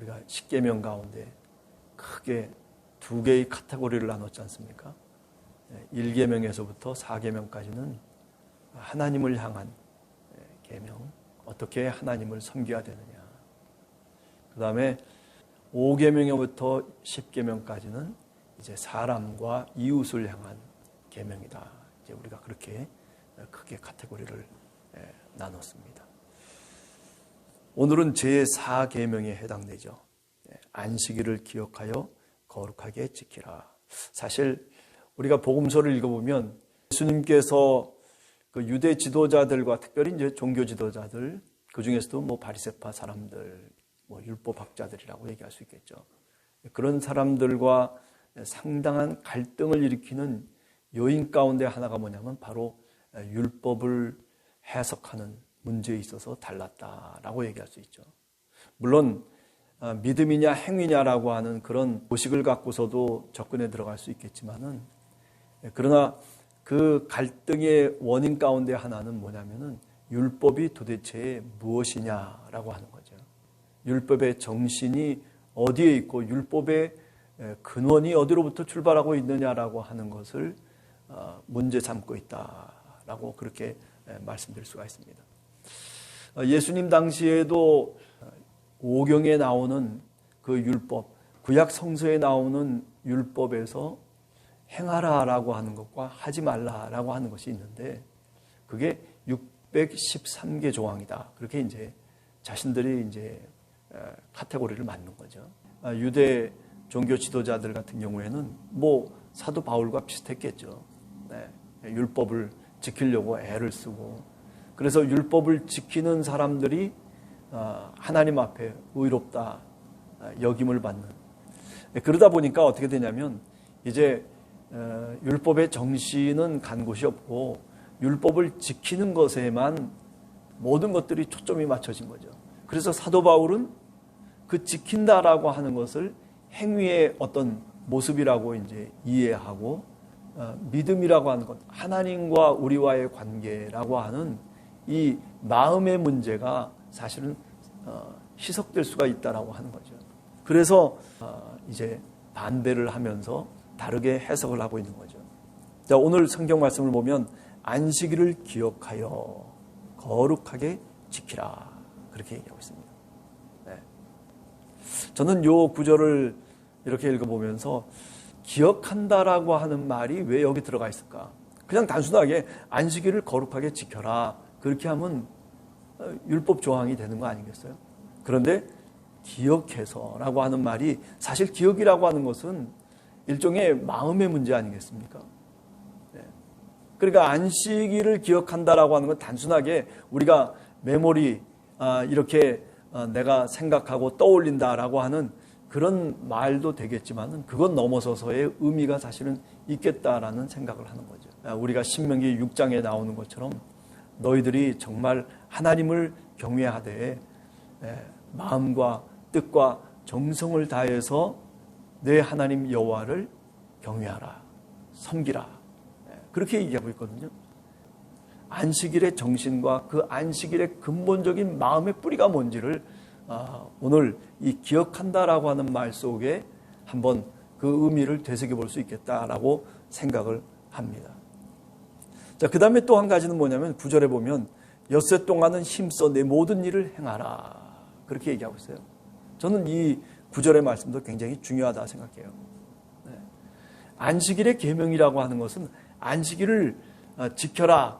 우리가 10계명 가운데 크게 두 개의 카테고리를 나눴지 않습니까? 1계명에서부터 4계명까지는 하나님을 향한 계명, 어떻게 하나님을 섬겨야 되느냐. 그 다음에 5계명에부터 10계명까지는 이제 사람과 이웃을 향한 계명이다. 이제 우리가 그렇게 크게 카테고리를 나눴습니다. 오늘은 제4계명에 해당되죠. 안식일을 기억하여 거룩하게 지키라. 사실 우리가 복음서를 읽어보면 예수님께서 그 유대 지도자들과 특별히 이제 종교 지도자들, 그 중에서도 뭐 바리새파 사람들, 뭐 율법학자들이라고 얘기할 수 있겠죠. 그런 사람들과 상당한 갈등을 일으키는 요인 가운데 하나가 뭐냐면 바로 율법을 해석하는 문제에 있어서 달랐다라고 얘기할 수 있죠. 물론 믿음이냐 행위냐라고 하는 그런 도식을 갖고서도 접근에 들어갈 수 있겠지만은, 그러나 그 갈등의 원인 가운데 하나는 뭐냐면은 율법이 도대체 무엇이냐라고 하는 거죠. 율법의 정신이 어디에 있고 율법의 근원이 어디로부터 출발하고 있느냐라고 하는 것을 문제 삼고 있다라고 그렇게 말씀드릴 수가 있습니다. 예수님 당시에도 오경에 나오는 그 율법, 구약 성서에 나오는 율법에서 행하라라고 하는 것과 하지 말라라고 하는 것이 있는데, 그게 613개 조항이다. 그렇게 이제 자신들이 이제 카테고리를 맞는 거죠. 유대 종교 지도자들 같은 경우에는 뭐 사도 바울과 비슷했겠죠. 네, 율법을 지키려고 애를 쓰고, 그래서 율법을 지키는 사람들이 하나님 앞에 의롭다 여김을 받는. 그러다 보니까 어떻게 되냐면 이제 율법의 정신은 간 곳이 없고 율법을 지키는 것에만 모든 것들이 초점이 맞춰진 거죠. 그래서 사도 바울은 그 지킨다라고 하는 것을 행위의 어떤 모습이라고 이제 이해하고, 믿음이라고 하는 것, 하나님과 우리와의 관계라고 하는 이 마음의 문제가 사실은 희석될 수가 있다라고 하는 거죠. 그래서 이제 반대를 하면서 다르게 해석을 하고 있는 거죠. 자, 오늘 성경 말씀을 보면 안식일을 기억하여 거룩하게 지키라, 그렇게 얘기하고 있습니다. 네. 저는 이 구절을 이렇게 읽어보면서 기억한다라고 하는 말이 왜 여기 들어가 있을까? 그냥 단순하게 안식일을 거룩하게 지켜라, 그렇게 하면 율법 조항이 되는 거 아니겠어요? 그런데 기억해서라고 하는 말이, 사실 기억이라고 하는 것은 일종의 마음의 문제 아니겠습니까? 네. 그러니까 안식일을 기억한다라고 하는 건 단순하게 우리가 메모리, 이렇게 내가 생각하고 떠올린다라고 하는 그런 말도 되겠지만은, 그건 넘어서서의 의미가 사실은 있겠다라는 생각을 하는 거죠. 우리가 신명기 6장에 나오는 것처럼 너희들이 정말 하나님을 경외하되 마음과 뜻과 정성을 다해서 내 하나님 여호와를 경외하라, 섬기라, 그렇게 얘기하고 있거든요. 안식일의 정신과 그 안식일의 근본적인 마음의 뿌리가 뭔지를 오늘 이 기억한다라고 하는 말 속에 한번 그 의미를 되새겨볼 수 있겠다라고 생각을 합니다. 자, 그 다음에 또 한 가지는 뭐냐면 9절에 보면 엿새 동안은 힘써 내 모든 일을 행하라, 그렇게 얘기하고 있어요. 저는 이 9절의 말씀도 굉장히 중요하다 생각해요. 네. 안식일의 계명이라고 하는 것은 안식일을 지켜라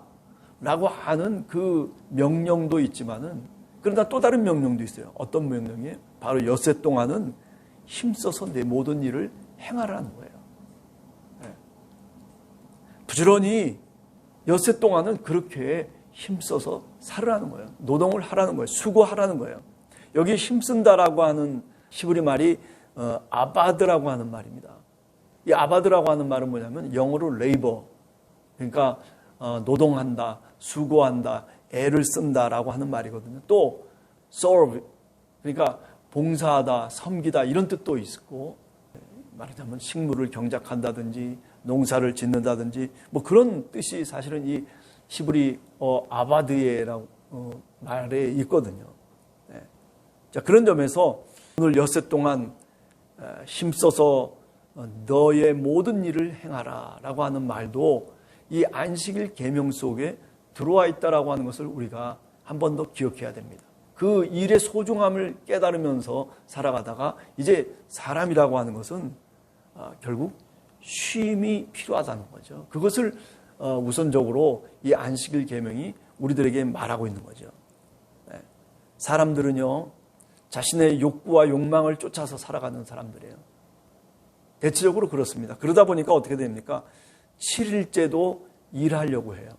라고 하는 그 명령도 있지만은, 그러나 또 다른 명령도 있어요. 어떤 명령이에요? 바로 엿새 동안은 힘써서 내 모든 일을 행하라는 거예요. 네. 부지런히 엿새 동안은 그렇게 힘써서 살으라는 거예요. 노동을 하라는 거예요. 수고하라는 거예요. 여기 힘쓴다라고 하는 히브리 말이 아바드라고 하는 말입니다. 이 아바드라고 하는 말은 뭐냐면 영어로 레이버, 그러니까 노동한다, 수고한다, 애를 쓴다라고 하는 말이거든요. 또 serve, 그러니까 봉사하다, 섬기다, 이런 뜻도 있고, 말하자면 식물을 경작한다든지 농사를 짓는다든지 뭐 그런 뜻이 사실은 이 히브리 아바드에라고 말에 있거든요. 네. 자, 그런 점에서 오늘 엿새 동안 힘써서 너의 모든 일을 행하라 라고 하는 말도 이 안식일 계명 속에 들어와 있다라고 하는 것을 우리가 한 번 더 기억해야 됩니다. 그 일의 소중함을 깨달으면서 살아가다가 이제 사람이라고 하는 것은 결국 쉼이 필요하다는 거죠. 그것을 우선적으로 이 안식일 계명이 우리들에게 말하고 있는 거죠. 사람들은요, 자신의 욕구와 욕망을 쫓아서 살아가는 사람들이에요. 대체적으로 그렇습니다. 그러다 보니까 어떻게 됩니까? 7일째도 일하려고 해요.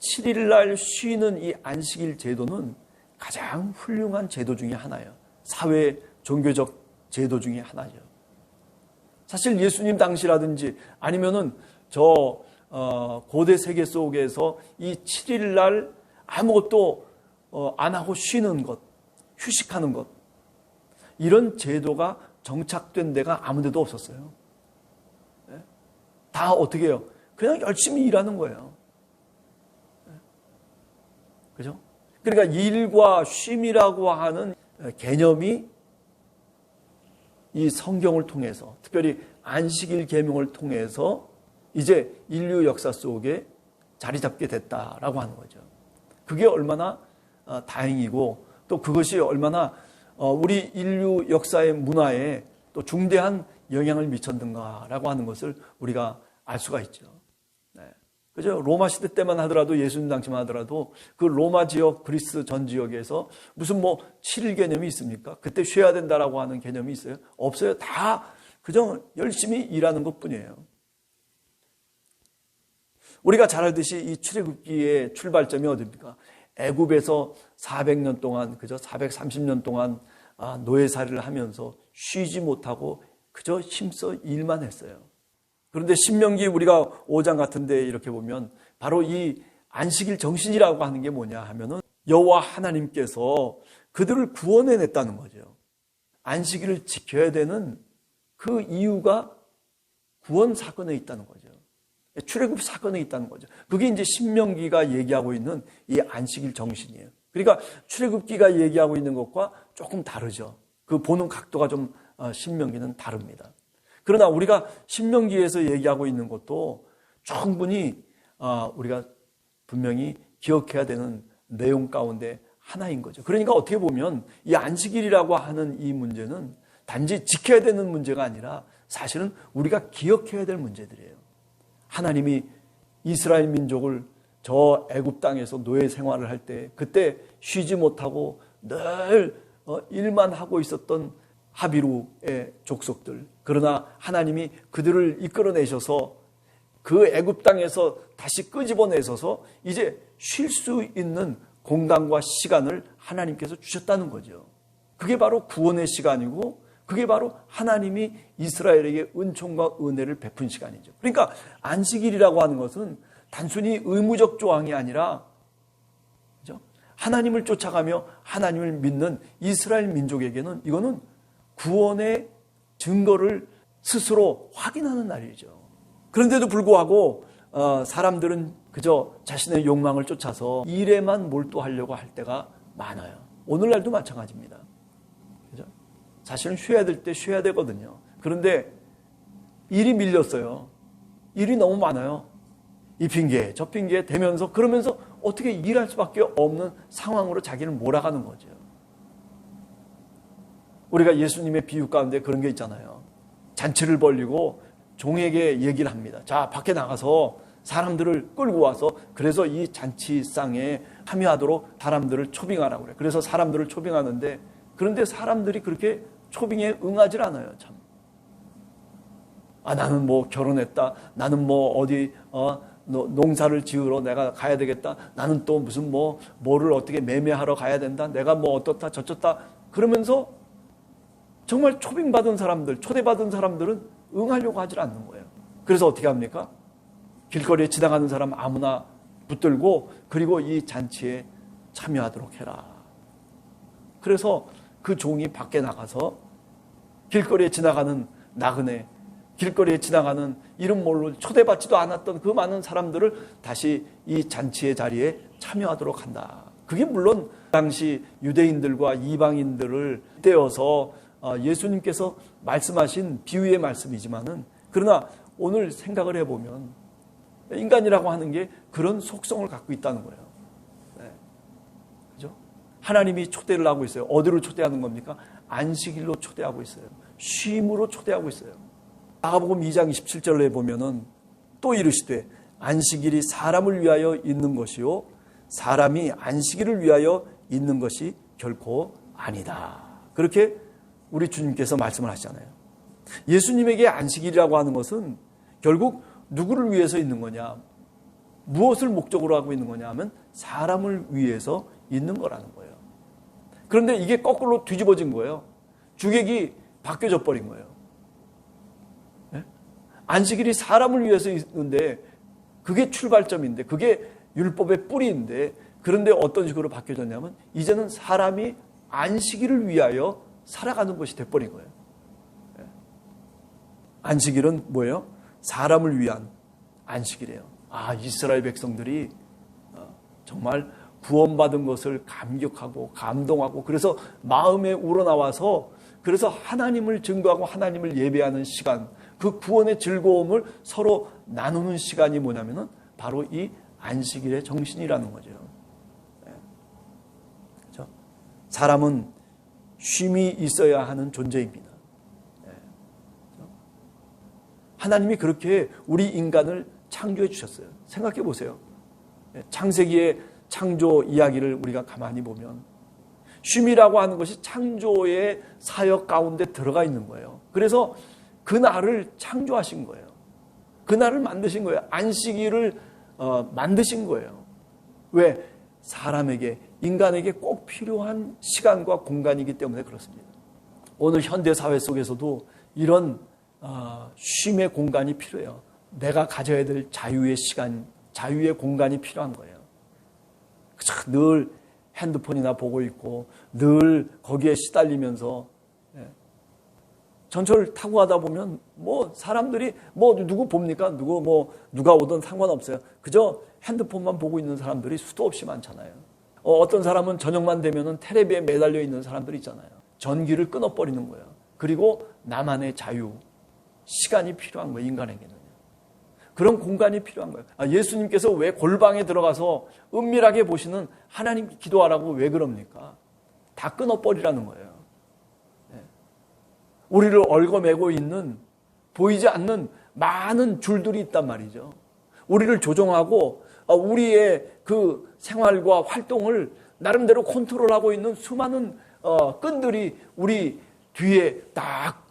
7일날 쉬는 이 안식일 제도는 가장 훌륭한 제도 중에 하나예요. 사회 종교적 제도 중에 하나죠. 사실 예수님 당시라든지 아니면은 고대 세계 속에서 이 7일날 아무것도 안 하고 쉬는 것, 휴식하는 것, 이런 제도가 정착된 데가 아무 데도 없었어요. 다 어떻게 해요? 그냥 열심히 일하는 거예요. 그죠? 그러니까 일과 쉼이라고 하는 개념이 이 성경을 통해서, 특별히 안식일 계명을 통해서 이제 인류 역사 속에 자리 잡게 됐다라고 하는 거죠. 그게 얼마나 다행이고 또 그것이 얼마나 우리 인류 역사의 문화에 또 중대한 영향을 미쳤는가라고 하는 것을 우리가 알 수가 있죠. 네. 그죠? 로마 시대 때만 하더라도, 예수님 당시만 하더라도 그 로마 지역, 그리스 전 지역에서 무슨 7일 개념이 있습니까? 그때 쉬어야 된다라고 하는 개념이 있어요? 없어요. 다 그저 열심히 일하는 것 뿐이에요. 우리가 잘 알듯이 이 출애굽기의 출발점이 어디입니까? 애굽에서 400년 동안, 그저 430년 동안 노예살이를 하면서 쉬지 못하고 그저 힘써 일만 했어요. 그런데 신명기 우리가 5장 같은데 이렇게 보면 바로 이 안식일 정신이라고 하는 게 뭐냐 하면은 여호와 하나님께서 그들을 구원해냈다는 거죠. 안식일을 지켜야 되는 그 이유가 구원 사건에 있다는 거죠. 출애굽 사건에 있다는 거죠. 그게 이제 신명기가 얘기하고 있는 이 안식일 정신이에요. 그러니까 출애굽기가 얘기하고 있는 것과 조금 다르죠. 그 보는 각도가 좀 신명기는 다릅니다. 그러나 우리가 신명기에서 얘기하고 있는 것도 충분히 우리가 분명히 기억해야 되는 내용 가운데 하나인 거죠. 그러니까 어떻게 보면 이 안식일이라고 하는 이 문제는 단지 지켜야 되는 문제가 아니라 사실은 우리가 기억해야 될 문제들이에요. 하나님이 이스라엘 민족을 저 애굽 땅에서 노예 생활을 할 때 그때 쉬지 못하고 늘 일만 하고 있었던 하비루의 족속들, 그러나 하나님이 그들을 이끌어내셔서 그 애굽 땅에서 다시 끄집어내셔서 이제 쉴 수 있는 공간과 시간을 하나님께서 주셨다는 거죠. 그게 바로 구원의 시간이고 그게 바로 하나님이 이스라엘에게 은총과 은혜를 베푼 시간이죠. 그러니까 안식일이라고 하는 것은 단순히 의무적 조항이 아니라 그렇죠? 하나님을 쫓아가며 하나님을 믿는 이스라엘 민족에게는 이거는 구원의 증거를 스스로 확인하는 날이죠. 그런데도 불구하고 사람들은 그저 자신의 욕망을 쫓아서 일에만 몰두하려고 할 때가 많아요. 오늘날도 마찬가지입니다. 그죠? 사실은 쉬어야 될 때 쉬어야 되거든요. 그런데 일이 밀렸어요. 일이 너무 많아요. 이 핑계 저 핑계 대면서 그러면서 어떻게 일할 수밖에 없는 상황으로 자기를 몰아가는 거죠. 우리가 예수님의 비유 가운데 그런 게 있잖아요. 잔치를 벌리고 종에게 얘기를 합니다. 자, 밖에 나가서 사람들을 끌고 와서 그래서 이 잔치상에 참여하도록 사람들을 초빙하라고 그래요. 그래서 사람들을 초빙하는데 그런데 사람들이 그렇게 초빙에 응하질 않아요. 참. 나는 결혼했다. 나는 어디 농사를 지으러 내가 가야 되겠다. 나는 또 무슨 뭐를 어떻게 매매하러 가야 된다. 내가 어떻다 저쩌다. 그러면서 정말 초빙받은 사람들, 초대받은 사람들은 응하려고 하질 않는 거예요. 그래서 어떻게 합니까? 길거리에 지나가는 사람 아무나 붙들고 그리고 이 잔치에 참여하도록 해라. 그래서 그 종이 밖에 나가서 길거리에 지나가는 나그네, 길거리에 지나가는 이름 모를 초대받지도 않았던 그 많은 사람들을 다시 이 잔치의 자리에 참여하도록 한다. 그게 물론 당시 유대인들과 이방인들을 떼어서 예수님께서 말씀하신 비유의 말씀이지만은, 그러나 오늘 생각을 해보면 인간이라고 하는 게 그런 속성을 갖고 있다는 거예요. 네. 그죠? 하나님이 초대를 하고 있어요. 어디로 초대하는 겁니까? 안식일로 초대하고 있어요. 쉼으로 초대하고 있어요. 마가복음 2장 27절에 보면은 또 이르시되 안식일이 사람을 위하여 있는 것이요 사람이 안식일을 위하여 있는 것이 결코 아니다. 그렇게 우리 주님께서 말씀을 하시잖아요. 예수님에게 안식일이라고 하는 것은 결국 누구를 위해서 있는 거냐, 무엇을 목적으로 하고 있는 거냐 하면 사람을 위해서 있는 거라는 거예요. 그런데 이게 거꾸로 뒤집어진 거예요. 주객이 바뀌어져 버린 거예요. 네? 안식일이 사람을 위해서 있는데 그게 출발점인데, 그게 율법의 뿌리인데, 그런데 어떤 식으로 바뀌어졌냐면 이제는 사람이 안식일을 위하여 살아가는 것이 돼버린 거예요. 안식일은 뭐예요? 사람을 위한 안식이래요. 이스라엘 백성들이 정말 구원받은 것을 감격하고 감동하고, 그래서 마음에 우러나와서, 그래서 하나님을 증거하고 하나님을 예배하는 시간, 그 구원의 즐거움을 서로 나누는 시간이 뭐냐면은 바로 이 안식일의 정신이라는 거죠. 그렇죠? 사람은 쉼이 있어야 하는 존재입니다. 하나님이 그렇게 우리 인간을 창조해 주셨어요. 생각해 보세요. 창세기의 창조 이야기를 우리가 가만히 보면 쉼이라고 하는 것이 창조의 사역 가운데 들어가 있는 거예요. 그래서 그 날을 창조하신 거예요. 그 날을 만드신 거예요. 안식일을 만드신 거예요. 왜? 사람에게, 인간에게 꼭 필요한 시간과 공간이기 때문에 그렇습니다. 오늘 현대 사회 속에서도 이런 쉼의 공간이 필요해요. 내가 가져야 될 자유의 시간, 자유의 공간이 필요한 거예요. 늘 핸드폰이나 보고 있고 늘 거기에 시달리면서, 전철 타고 가다 보면 사람들이 누구 봅니까? 누가 오든 상관없어요. 그저 핸드폰만 보고 있는 사람들이 수도 없이 많잖아요. 어떤 사람은 저녁만 되면은 텔레비에 매달려 있는 사람들이 있잖아요. 전기를 끊어버리는 거예요. 그리고 나만의 자유, 시간이 필요한 거예요. 인간에게는 그런 공간이 필요한 거예요. 예수님께서 왜 골방에 들어가서 은밀하게 보시는 하나님 기도하라고 왜 그럽니까? 다 끊어버리라는 거예요. 우리를 얽어매고 있는, 보이지 않는 많은 줄들이 있단 말이죠. 우리를 조종하고 우리의 그 생활과 활동을 나름대로 컨트롤하고 있는 수많은 끈들이 우리 뒤에 딱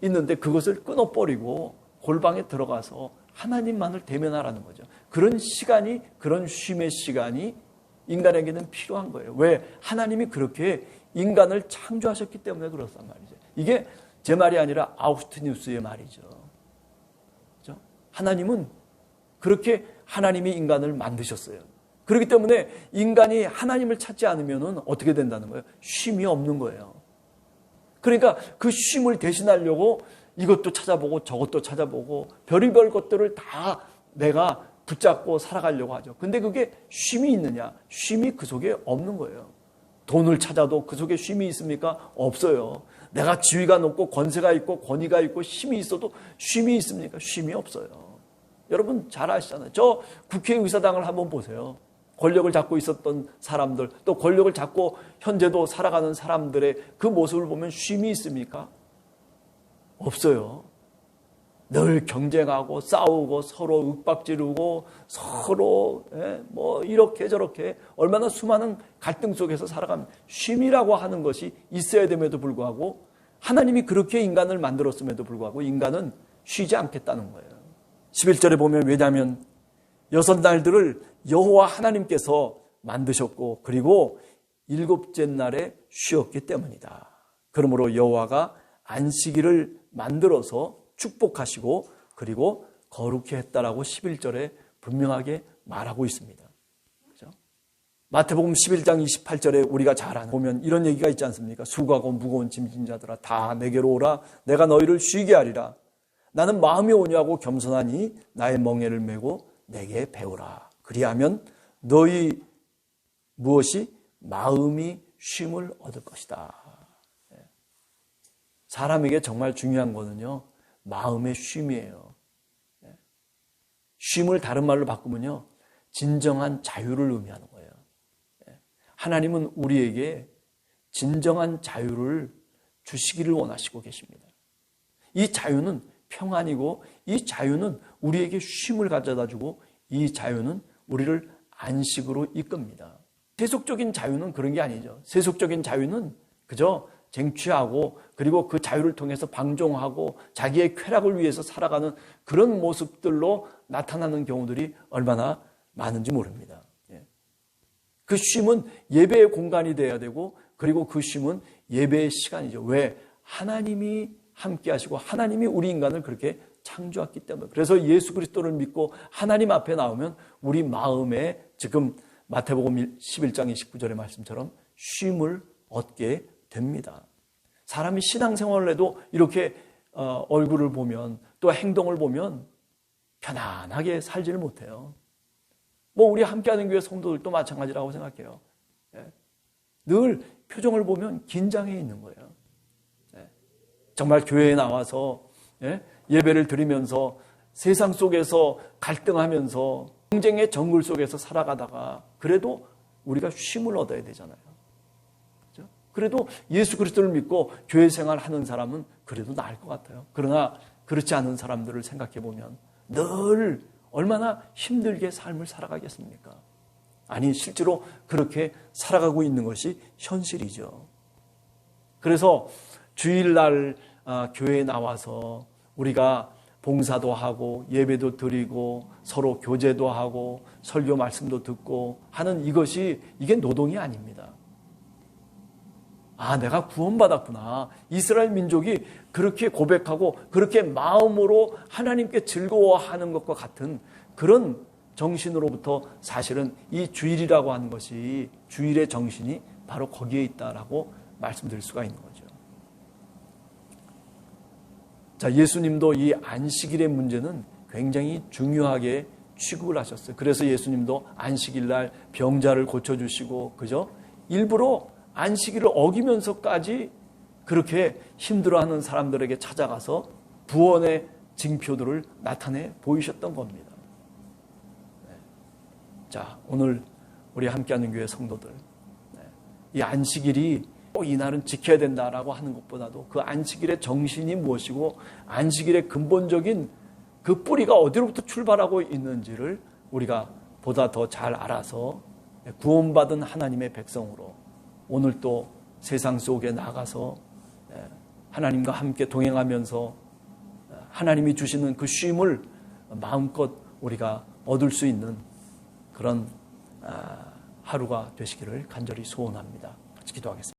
있는데, 그것을 끊어버리고 골방에 들어가서 하나님만을 대면하라는 거죠. 그런 시간이, 그런 쉼의 시간이 인간에게는 필요한 거예요. 왜? 하나님이 그렇게 인간을 창조하셨기 때문에 그렇단 말이죠. 이게 제 말이 아니라 아우구스티누스의 말이죠. 그렇죠? 하나님은 그렇게 하나님이 인간을 만드셨어요. 그렇기 때문에 인간이 하나님을 찾지 않으면 어떻게 된다는 거예요? 쉼이 없는 거예요. 그러니까 그 쉼을 대신하려고 이것도 찾아보고 저것도 찾아보고 별의별 것들을 다 내가 붙잡고 살아가려고 하죠. 근데 그게 쉼이 있느냐? 쉼이 그 속에 없는 거예요. 돈을 찾아도 그 속에 쉼이 있습니까? 없어요. 내가 지위가 높고 권세가 있고 권위가 있고 힘이 있어도 쉼이 있습니까? 쉼이 없어요. 여러분 잘 아시잖아요. 저 국회의사당을 한번 보세요. 권력을 잡고 있었던 사람들, 또 권력을 잡고 현재도 살아가는 사람들의 그 모습을 보면 쉼이 있습니까? 없어요. 늘 경쟁하고 싸우고 서로 윽박지르고 서로 이렇게 저렇게 얼마나 수많은 갈등 속에서 살아가면, 쉼이라고 하는 것이 있어야 됨에도 불구하고 하나님이 그렇게 인간을 만들었음에도 불구하고 인간은 쉬지 않겠다는 거예요. 11절에 보면, 왜냐하면 6날들을 여호와 하나님께서 만드셨고 그리고 7째 날에 쉬었기 때문이다. 그러므로 여호와가 안식일을 만들어서 축복하시고 그리고 거룩히 했다라고 11절에 분명하게 말하고 있습니다. 그렇죠? 마태복음 11장 28절에 우리가 잘 아는 보면 이런 얘기가 있지 않습니까? 수고하고 무거운 짐진 자들아 다 내게로 오라. 내가 너희를 쉬게 하리라. 나는 마음이 온유하고 겸손하니 나의 멍에를 메고 내게 배우라. 그리하면 너희 무엇이 마음이 쉼을 얻을 것이다. 사람에게 정말 중요한 거는요, 마음의 쉼이에요. 쉼을 다른 말로 바꾸면요, 진정한 자유를 의미하는 거예요. 하나님은 우리에게 진정한 자유를 주시기를 원하시고 계십니다. 이 자유는 평안이고, 이 자유는 우리에게 쉼을 가져다 주고, 이 자유는 우리를 안식으로 이끕니다. 세속적인 자유는 그런 게 아니죠. 세속적인 자유는 그저 쟁취하고, 그리고 그 자유를 통해서 방종하고 자기의 쾌락을 위해서 살아가는 그런 모습들로 나타나는 경우들이 얼마나 많은지 모릅니다. 그 쉼은 예배의 공간이 되어야 되고, 그리고 그 쉼은 예배의 시간이죠. 왜? 하나님이 함께 하시고 하나님이 우리 인간을 그렇게 창조했기 때문에. 그래서 예수 그리스도를 믿고 하나님 앞에 나오면 우리 마음에 지금 마태복음 11장 29절의 말씀처럼 쉼을 얻게 됩니다. 사람이 신앙생활을 해도 이렇게 얼굴을 보면, 또 행동을 보면 편안하게 살지를 못해요. 우리 함께하는 교회 성도들도 마찬가지라고 생각해요. 늘 표정을 보면 긴장해 있는 거예요. 정말 교회에 나와서 예배를 드리면서 세상 속에서 갈등하면서 경쟁의 정글 속에서 살아가다가 그래도 우리가 쉼을 얻어야 되잖아요. 그렇죠? 그래도 예수 그리스도를 믿고 교회 생활하는 사람은 그래도 나을 것 같아요. 그러나 그렇지 않은 사람들을 생각해 보면 늘 얼마나 힘들게 삶을 살아가겠습니까? 아니, 실제로 그렇게 살아가고 있는 것이 현실이죠. 그래서 주일날 교회에 나와서 우리가 봉사도 하고 예배도 드리고 서로 교제도 하고 설교 말씀도 듣고 하는 이게 노동이 아닙니다. 내가 구원받았구나. 이스라엘 민족이 그렇게 고백하고 그렇게 마음으로 하나님께 즐거워하는 것과 같은 그런 정신으로부터 사실은 이 주일이라고 하는 것이, 주일의 정신이 바로 거기에 있다라고 말씀드릴 수가 있는 거죠. 자, 예수님도 이 안식일의 문제는 굉장히 중요하게 취급을 하셨어요. 그래서 예수님도 안식일 날 병자를 고쳐주시고, 그죠? 일부러 안식일을 어기면서까지 그렇게 힘들어하는 사람들에게 찾아가서 구원의 징표들을 나타내 보이셨던 겁니다. 자, 오늘 우리 함께하는 교회 성도들, 이 안식일이 꼭 이날은 지켜야 된다라고 하는 것보다도 그 안식일의 정신이 무엇이고 안식일의 근본적인 그 뿌리가 어디로부터 출발하고 있는지를 우리가 보다 더 잘 알아서 구원받은 하나님의 백성으로 오늘 또 세상 속에 나가서 하나님과 함께 동행하면서 하나님이 주시는 그 쉼을 마음껏 우리가 얻을 수 있는 그런 하루가 되시기를 간절히 소원합니다. 같이 기도하겠습니다.